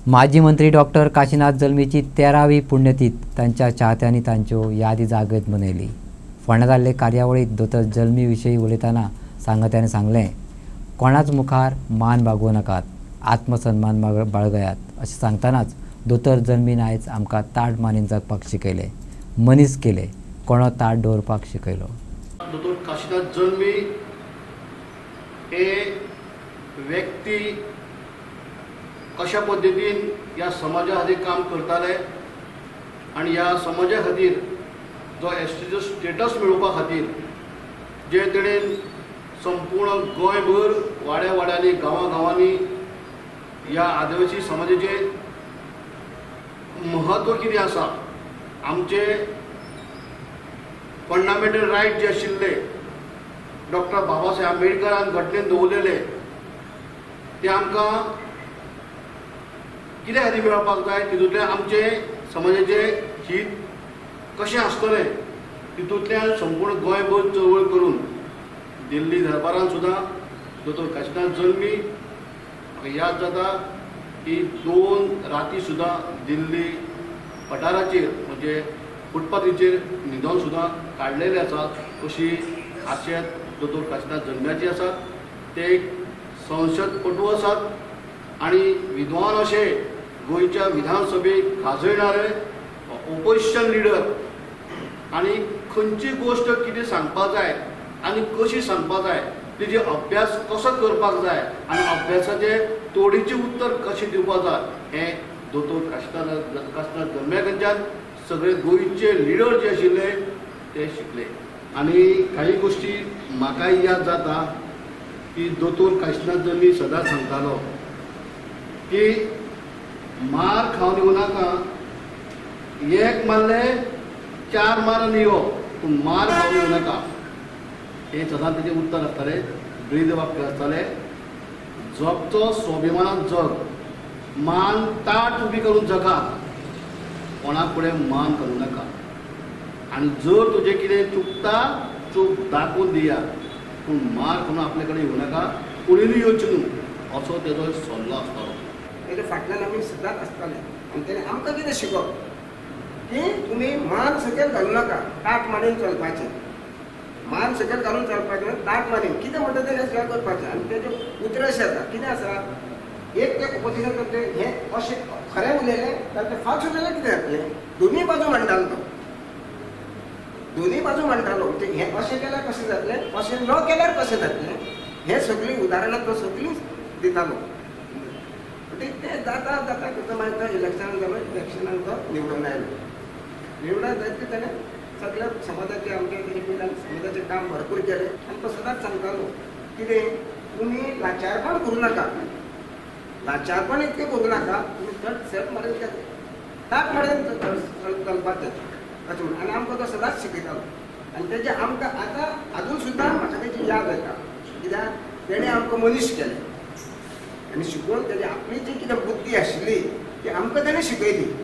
माजी मंत्री डॉक्टर काशीनाथ जल्मीची 13वी पुण्यतिथी त्यांच्या चाहत्यांनी तांच्यो यादी जागेत मनयली। फोंड्यां जाल्ले कार्यावळीत दोतोर जल्मी विशीं उलयतना सांगत्यानी सांगलें, कोणाच मुखार मान बागोव नाकात, आत्मसन्मान बाळगयात अशें सांगतनाच दोतोर जल्मीन आयज आमकां ताट मानीन जगपाक शिकयलें, मनीस केले, कोणो ताट दवरपाक शिकयलो। दोतोर काशीनाथ जल्मी हे व्यक्ती कशा पद्दतीन ह्या समाजा खातीर काम करताले आनी ह्या समाजा खातीर जो एसटीचो स्टेटस मेळोवपा खातीर जे तरेन संपूर्ण गोंयभर वाड्या वाड्यांनी गांवांनी ह्या आदिवासी समाजाचे महत्व कितें आसा, आमचे फंडामेंटल रायट जे आशिल्ले डॉक्टर बाबासाहेब आंबेडकरान घटनेन दवरलेले ते आमकां कितें खातीर मेळपाक जाय, तितूंतल्यान आमचे समाजाचे हित कशें आसतलें तितूंतल्यान संपूर्ण गोंयभर चळवळ करून दिल्ली दरबारान सुद्दां दोतोर काशीनाथ जल्मी म्हाका याद जाता की 2 राती सुद्दां दिल्ली पठाराचेर म्हणजे फुटपाथीचेर न्हिदोन सुद्दां काडलेले आसात। अशी खासियत दोतोर काशीनाथ जल्म्याची आसा। ते एक संसदपटू आसात आनी विद्वान अशे गोंयच्या विधानसभेक खाजयणारे ओपोजिशन लिडर आनी खंयची गोष्ट कितें सांगपाक जाय आनी कशी सांगपाक जाय तेजे अभ्यास कसो करपाक जाय आनी अभ्यासाचे तोडीचे उत्तर कशें दिवपाक जाय हें दोतोर काशीनाथ जल्म्या कडच्यान सगळे गोंयचे लिडर जे आशिल्ले ते शिकले। आनी काही गोष्टी म्हाकाय याद जाता की दोतोर काशीनाथ जल्मी सदांच सांगतालो की मार खावन येवं नाका, एक मारले 4 मारून यो, पूण मार खावन येवं नाका, हे सदांच तेजे उत्तर आसतालें, ब्रीद वाक्य आसतालें। जगचो स्वाभिमानान जग, मान ताट उबी करून जगा, कोणाक फुडें मान करूं नाका, आनी जर तुजें कितें चुकता चूक दाखोवन दिया, पूण मार करून आपले कडेन येवं नाका, कोणूय येवचें न्हू असो तेजो सल्लो आसतालो। तेजे फाटल्यान आमी सदांच आसताले आनी तेणे आमकां कितें शिकोवप की तुमी मान सकयल घालूं नाका, ताट मानेन चलपाचें, मान सकयल घालून चलपाचें, ताट मानेन कितें म्हणटा तें सगळें करपाचें। आनी तेजें उतर अशें जाता, कितें आसा, एक ते ओपोजिशन करते हें अशें खरें उलयलें जाल्यार तें फाल्स उलयलें कितें जातलें, दोनूय बाजू मांडटालो तो, दोनूय बाजू मांडटालो, म्हणजे हें अशें केल्यार कशें जातलें, अशें न केल्यार कशें जातलें, हें सगळीं उदाहरणां तो सगळीं दितालो। ते जाता करता मागीर तो इलेक्शनाक तो निवडून आयलो। निवडून जायत ताणें सगळ्या समाजाचे आमच्या समाजाचें काम भरपूर केलें आनी तो सदांच सांगतालो कितें, तुमी लाचारपण करूं नाका, लाचारपण इतकें करूं नाका, तुमी चड सेल्फ मारेन ताट मारेन चलपाचें अशें म्हणून आनी आमकां तो सदांच शिकयतालो। आनी तेजें आमकां आतां अजून सुद्दां म्हाका तेजी याद येता, कित्याक तेणें आमकां मनीस केलें आनी शिकून तेजी आपली जी कितें बुद्धी आशिल्ली ती आमकां तेणें शिकयली।